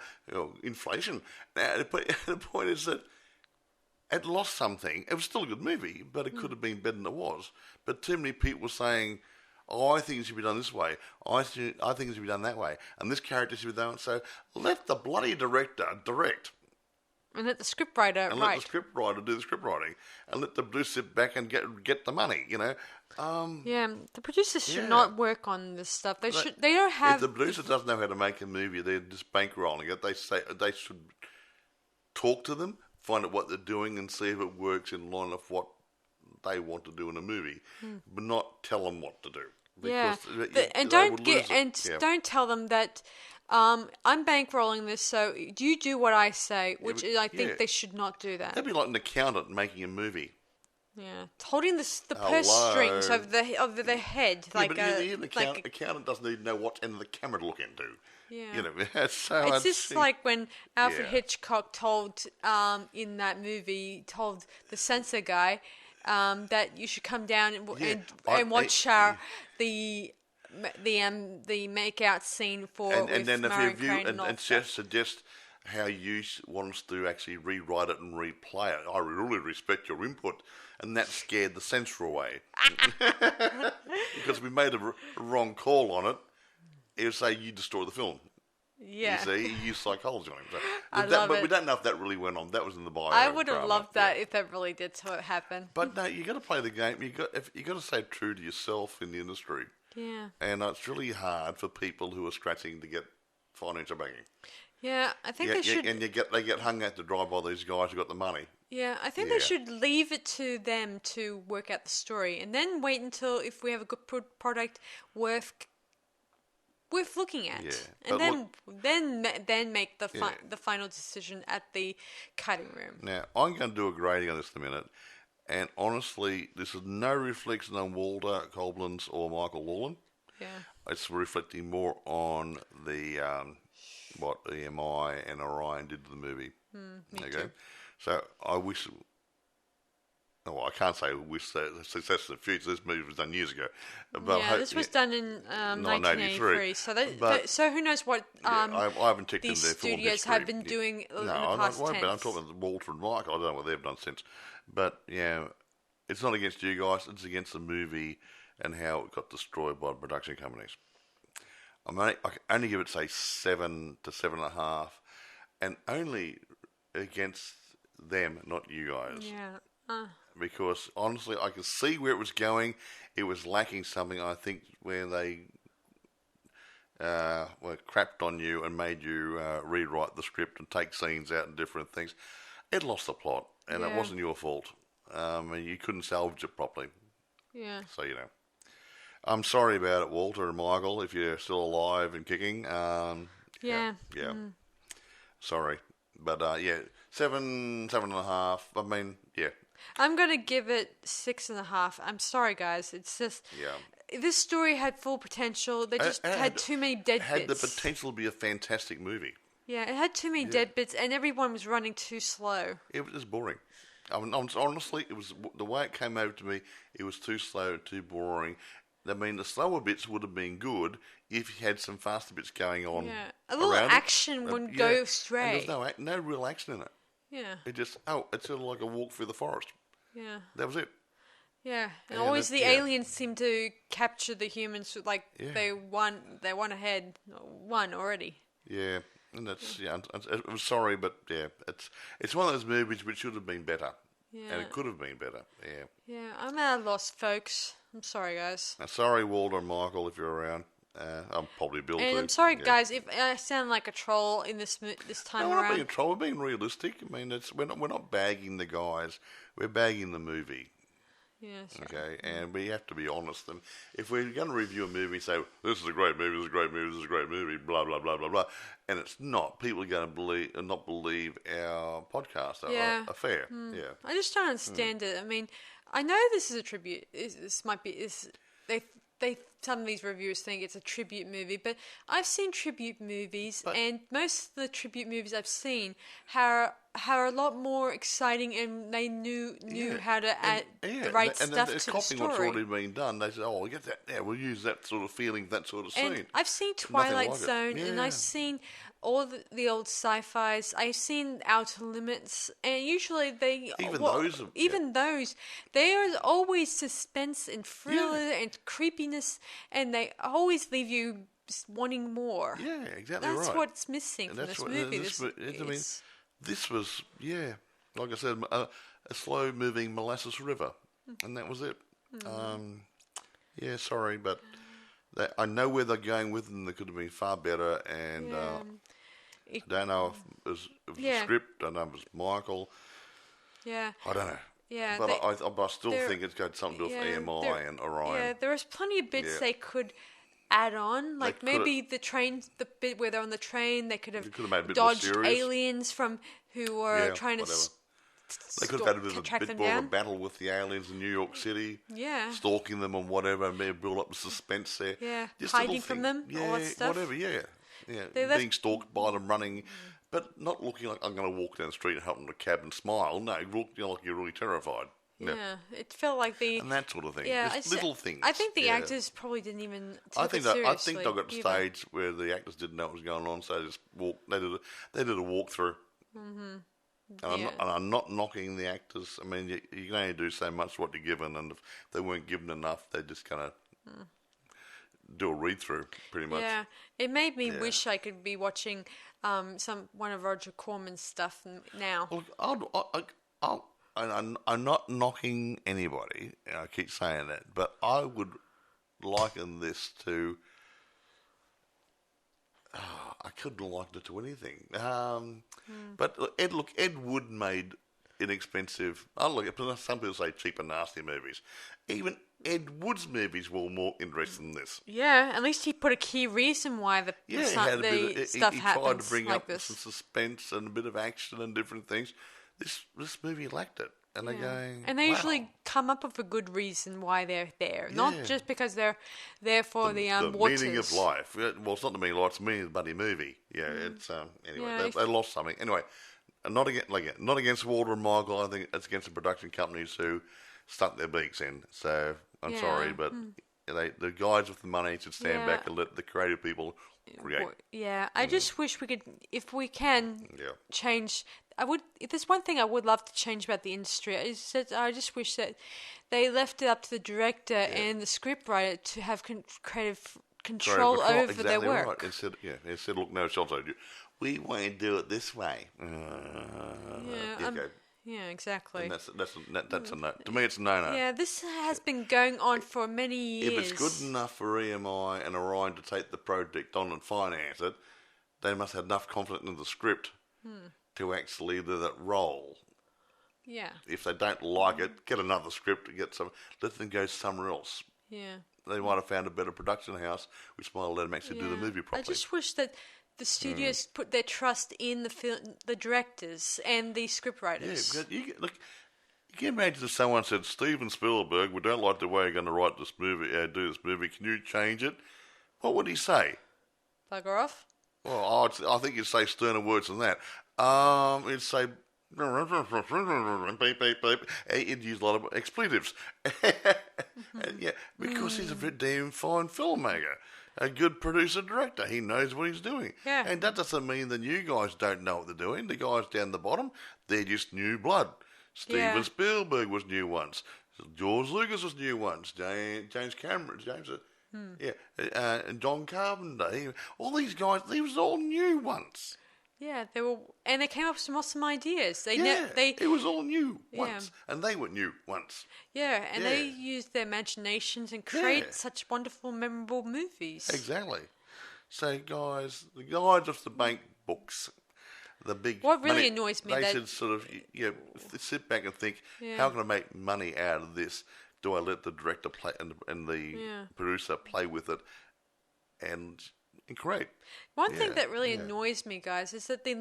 Inflation. Now, the point is that it lost something. It was still a good movie, but it could have been better than it was. But too many people were saying, I think it should be done this way. I think it should be done that way. And this character should be done. So let the bloody director direct. And let the scriptwriter write. Let the scriptwriter do the script writing. And let the producer sit back and get the money, the producers should not work on this stuff. They don't have... If the producer doesn't know how to make a movie, they're just bankrolling it. They should talk to them, find out what they're doing, and see if it works in line with what they want to do in a movie, but not tell them what to do. Don't tell them that I'm bankrolling this, so you do what I say, I think they should not do that. That'd be like an accountant making a movie. Yeah, holding the purse strings over their head. The accountant doesn't even know what end of the camera to look into. Yeah. It's just like when Alfred Hitchcock told in that make told the censor guy that you should come down and watch the make-out scene and then if you suggest how you want us to actually rewrite it and replay it. I really respect your input, and that scared the censor away because we made a wrong call on it. It would say you destroy the film. Yeah. You see, he used psychology on him. So, but we don't know if that really went on. That was in the bio. I would have loved that if that really did happen. But no, you got to play the game. You got to stay true to yourself in the industry. Yeah. And it's really hard for people who are scratching to get financial backing. Yeah, I think they should. And they get hung out to dry by these guys who got the money. Yeah, I think they should leave it to them to work out the story, and then wait until if we have a good product worth looking at, and then make the final decision at the cutting room. Now, I'm going to do a grading on this in a minute, and honestly, this is no reflection on Walter Koblins or Michael Lawlin. Yeah, it's reflecting more on the what EMI and Orion did to the movie. Me too. So I wish. I can't say wish success in the future. This movie was done years ago. But this was done in 1983. So who knows what I haven't checked these into their studios have been doing in the past tense. I'm talking about Walter and Mike. I don't know what they've done since. But it's not against you guys. It's against the movie and how it got destroyed by production companies. I can only give it, say, 7 to 7.5, and only against them, not you guys. Yeah. Because, honestly, I could see where it was going. It was lacking something, I think, where they crapped on you and made you rewrite the script and take scenes out and different things. It lost the plot, and it wasn't your fault. You couldn't salvage it properly. Yeah. So, I'm sorry about it, Walter and Michael, if you're still alive and kicking. Sorry. But, 7.5. I mean, I'm going to give it 6.5. I'm sorry, guys. It's just... This story had full potential. They just had too many dead bits. Had the potential to be a fantastic movie. Yeah, it had too many dead bits, and everyone was running too slow. It was boring. I mean, honestly, it was the way it came over to me. It was too slow, too boring. I mean, the slower bits would have been good if you had some faster bits going on. Yeah, a little action wouldn't go astray. And there's no real action in it. Yeah. It just it's sort of like a walk through the forest. Yeah. That was it. Yeah, and always the aliens seem to capture the humans. Like they won ahead, won already. Yeah, and that's I'm sorry, but it's one of those movies which should have been better. Yeah. And it could have been better. Yeah. Yeah, I'm at a loss, folks. I'm sorry, guys. Sorry, Walter and Michael, if you're around. I'm probably Bill And too. I'm sorry, Yeah. guys, if I sound like a troll in this time No, we're not being around. a troll. We're being realistic. I mean, we're not bagging the guys. We're bagging the movie. Yeah, sorry. Okay, and we have to be honest. And if we're going to review a movie, say this is a great movie, this is a great movie, this is a great movie, blah blah blah blah blah, and it's not, people are going to not believe our podcast Yeah. are fair. Yeah, I just don't understand it. I mean, I know this is a tribute. This might be. They some of these reviewers think it's a tribute movie, but I've seen tribute movies, and most of the tribute movies I've seen are a lot more exciting, and they knew how to add the right stuff to the copying what's story. already been done. They say, "Oh, we get that. Yeah, we'll use that sort of feeling, that sort of And scene." I've seen Twilight like it. Zone, and Yeah. I've seen all the old sci-fis. I've seen Outer Limits, and usually those, they are always suspense and thriller and creepiness, and they always leave you wanting more. Yeah, exactly That's right. what's missing from this movie. This was, like I said, a slow-moving molasses river, and that was it. Sorry, but I know where they're going with them. They could have been far better, and I don't know if it was the script. I don't know if it was Michael. Yeah. I don't know. Yeah. But I still think it's got something to do with EMI and Orion. Yeah, there was plenty of bits they could add on, like maybe the bit where they're on the train, they could have made a bit dodged more serious. aliens who were trying to They could have had a bit more of a battle with the aliens in New York City. Yeah. Stalking them and whatever, and maybe build up the suspense there. Yeah. Just Hiding from them, all that stuff. Whatever, yeah. They being stalked by them, running, but not looking like I'm going to walk down the street and help them to cab and smile. No, looking like you're really terrified. Yeah, it felt like and that sort of thing. Yeah, just little things. I think the actors probably didn't even I take think it seriously. I think they got to the stage where the actors didn't know what was going on, so they just walked. They did a walkthrough. Mm-hmm. And I'm not knocking the actors. I mean, you can only do so much what you're given, and if they weren't given enough, they just kind of do a read through, pretty much. Yeah, it made me wish I could be watching one of Roger Corman's stuff now. Well, I'm not knocking anybody. I keep saying that, but I would liken this to. I couldn't liken it to anything. But Ed Wood made inexpensive. Some people say cheap and nasty movies. Even Ed Wood's movies were more interesting than this. Yeah, at least he put a key reason why the stuff he happens tried to bring like up this. some suspense and a bit of action and different things. This movie lacked it. And they're going, and they usually come up with a good reason why they're there, not just because they're there for the waters. Meaning of life. Well, it's not the meaning of life; it's the meaning of the bloody movie. Yeah, it's anyway. They lost something. Anyway, not against Walter and Michael. I think it's against the production companies who stuck their beaks in. So I'm sorry, but the guys with the money should stand back and let the creative people create. Yeah, I just wish we could, if we can, change. If there's one thing I would love to change about the industry, is that I just wish that they left it up to the director and the scriptwriter to have creative control over their work. Right. Instead, look, no, Sean, we want to do it this way. Yeah, exactly. And that's a no. To me, it's a no-no. Yeah, this has been going on for many years. If it's good enough for EMI and Orion to take the project on and finance it, they must have enough confidence in the script to actually do that role. Yeah. If they don't like it, get another script, let them go somewhere else. Yeah. They might have found a better production house, which might let them actually do the movie properly. I just wish that the studios put their trust in the directors and the scriptwriters. Yeah, you can imagine if someone said, Steven Spielberg, we don't like the way you're going to write this movie, do this movie, can you change it? What would he say? Bugger off? Well, I think he'd say sterner words than that. He'd say, beep, beep, beep. He'd use a lot of expletives. Because he's a very damn fine filmmaker. A good producer-director. He knows what he's doing. Yeah. And that doesn't mean the new guys don't know what they're doing. The guys down the bottom, they're just new blood. Steven Spielberg was new once. George Lucas was new once. James Cameron. And John Carpenter. All these guys, they was all new once. Yeah, they came up with some awesome ideas. It was all new once, and they were new once. Yeah, and they used their imaginations and create such wonderful, memorable movies. Exactly. So, guys, the guys of the bank books, the big... What really annoys me... They should sort of sit back and think, how can I make money out of this? Do I let the director play and the producer play with it and create? One thing that really annoys me, guys, is that the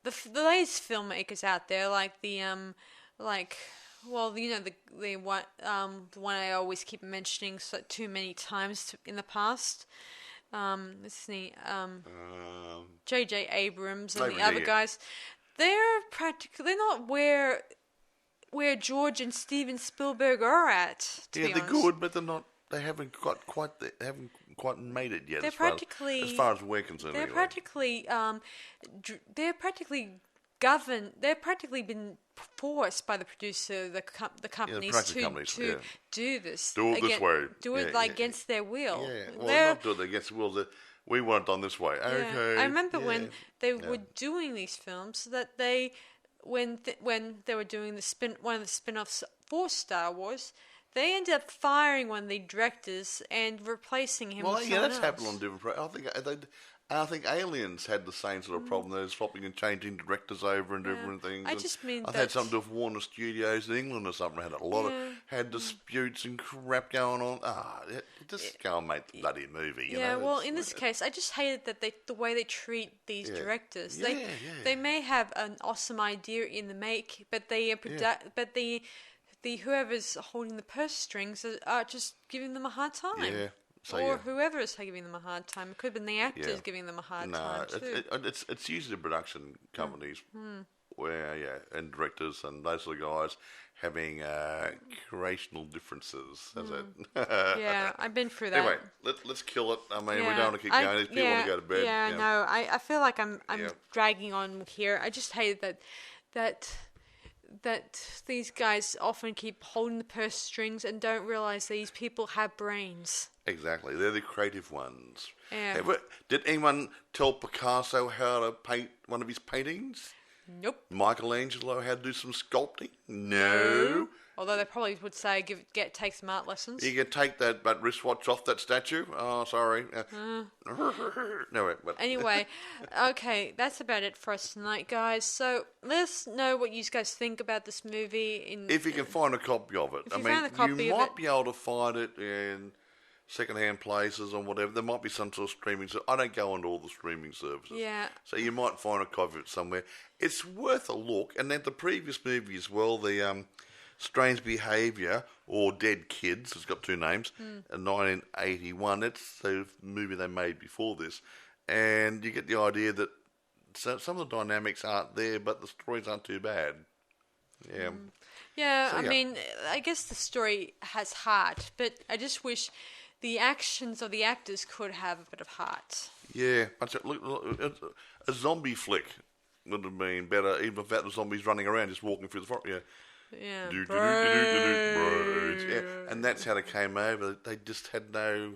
latest filmmakers out there, like the one I always keep mentioning too many times in the past. J.J. Abrams and the other guys, they're not where George and Steven Spielberg are at. To be honest. They're good, but they're not. They haven't quite made it yet. They're as far as we're concerned. They're anyway. They're practically governed. They're practically been forced by the producer, the companies to do this. Do it this way. Do it against their will. Yeah, well, not do it against their will. We want it done this way. Okay. I remember when they were doing these films that when they were doing one of the spin-offs for Star Wars, they ended up firing one of the directors and replacing him with someone that's else. happened on different... I think Aliens had the same sort of problem. They're swapping and changing directors over and different things. I just mean I've had something to do with Warner Studios in England or something. Had disputes and crap going on. Just go and make the bloody movie. In this case, I just hated that the way they treat these directors. They may have an awesome idea in the make, but the whoever's holding the purse strings are just giving them a hard time. Yeah. Whoever is giving them a hard time. It could have been the actors giving them a hard time too. It's usually the production companies where and directors and those sort of guys having creational differences. Is it? Yeah, I've been through that. Anyway, let's kill it. I mean, we don't want to keep going. These people want to go to bed. Yeah, no, I feel like I'm dragging on here. I just hated that these guys often keep holding the purse strings and don't realize these people have brains. Exactly. They're the creative ones. Yeah. Did anyone tell Picasso how to paint one of his paintings? Nope. Michelangelo how to do some sculpting? No. Although they probably would say take some art lessons. You can take that wristwatch off that statue. Oh, sorry. No, but anyway, okay, that's about it for us tonight, guys. So let us know what you guys think about this movie. If you can find a copy of it. You might be able to find it in second-hand places or whatever. There might be some sort of streaming. So I don't go onto all the streaming services. Yeah. So you might find a copy of it somewhere. It's worth a look. And then the previous movie as well, the Strange Behaviour or Dead Kids, it's got two names, in 1981. It's the movie they made before this. And you get the idea that some of the dynamics aren't there, but the stories aren't too bad. Yeah. Yeah, I mean, I guess the story has heart, but I just wish the actions of the actors could have a bit of heart. Yeah, a zombie flick would have been better, even without the zombies running around, just walking through the forest. Yeah. Yeah. And that's how they came over. They just had no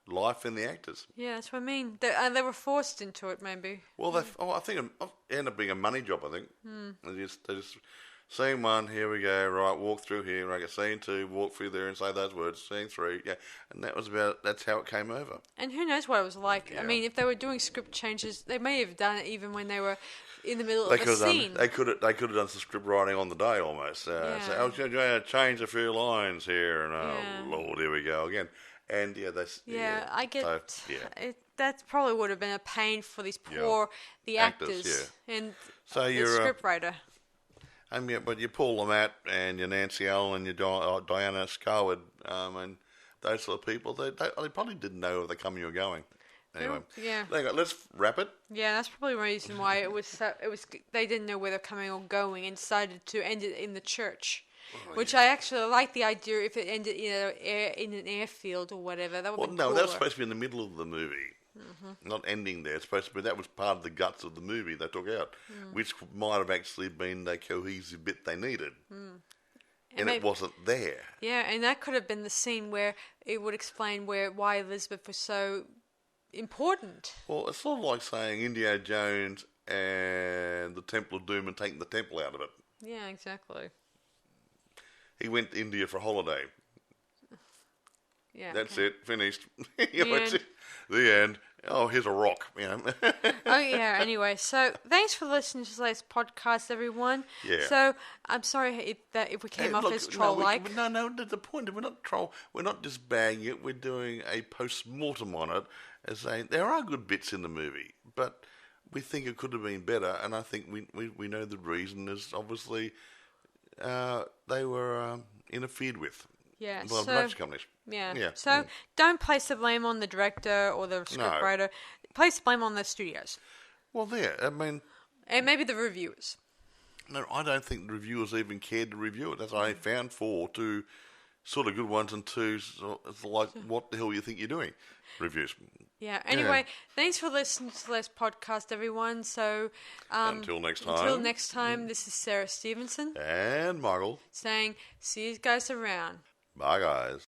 life in the actors. Yeah, that's what I mean. They were forced into it, maybe. Well, I think it ended up being a money job, I think. They just scene one, here we go, right, walk through here, right, scene two, walk through there and say those words, scene three, and that's how it came over. And who knows what it was like. I mean, if they were doing script changes, they may have done it even when they were in the middle of a scene. They could have done some script writing on the day almost. So I was going to change a few lines here, and Lord, here we go again. And I get that probably would have been a pain for these the actors and the scriptwriter. But you pull them out, and your Nancy Allen and your Diana Scarwood, and those sort of people, they probably didn't know if they're coming or going. Anyway, let's wrap it. Yeah, that's probably the reason why it was they didn't know where they're coming or going, and decided to end it in the church. Which I actually like the idea if it ended in an airfield or whatever. That would be cooler. That was supposed to be in the middle of the movie. Not ending there. It's supposed to be, that was part of the guts of the movie they took out, which might have actually been the cohesive bit they needed. And it wasn't there. Yeah, and that could have been the scene where it would explain why Elizabeth was so important. Well, it's sort of like saying Indiana Jones and the Temple of Doom and taking the temple out of it. Yeah, exactly. He went to India for a holiday. Yeah. That's okay. it. Finished. end. The end. Oh, here's a rock. Oh yeah. Anyway, so thanks for listening to today's podcast, everyone. Yeah. So I'm sorry if we came off as troll-like. No. The point is, we're not troll. We're not just bagging it. We're doing a post-mortem on it, as saying there are good bits in the movie, but we think it could have been better. And I think we know the reason is obviously they were interfered with. Yeah. By production companies. Yeah. So don't place the blame on the director or the scriptwriter. Place the blame on the studios. Well, and maybe the reviewers. No, I don't think the reviewers even cared to review it. That's why I found 2 sort of good ones and 2 it's like, what the hell you think you're doing? Reviews. Yeah. Anyway, thanks for listening to this podcast, everyone. So until next time. This is Sarah Stephenson and Michael saying, see you guys around. Bye, guys.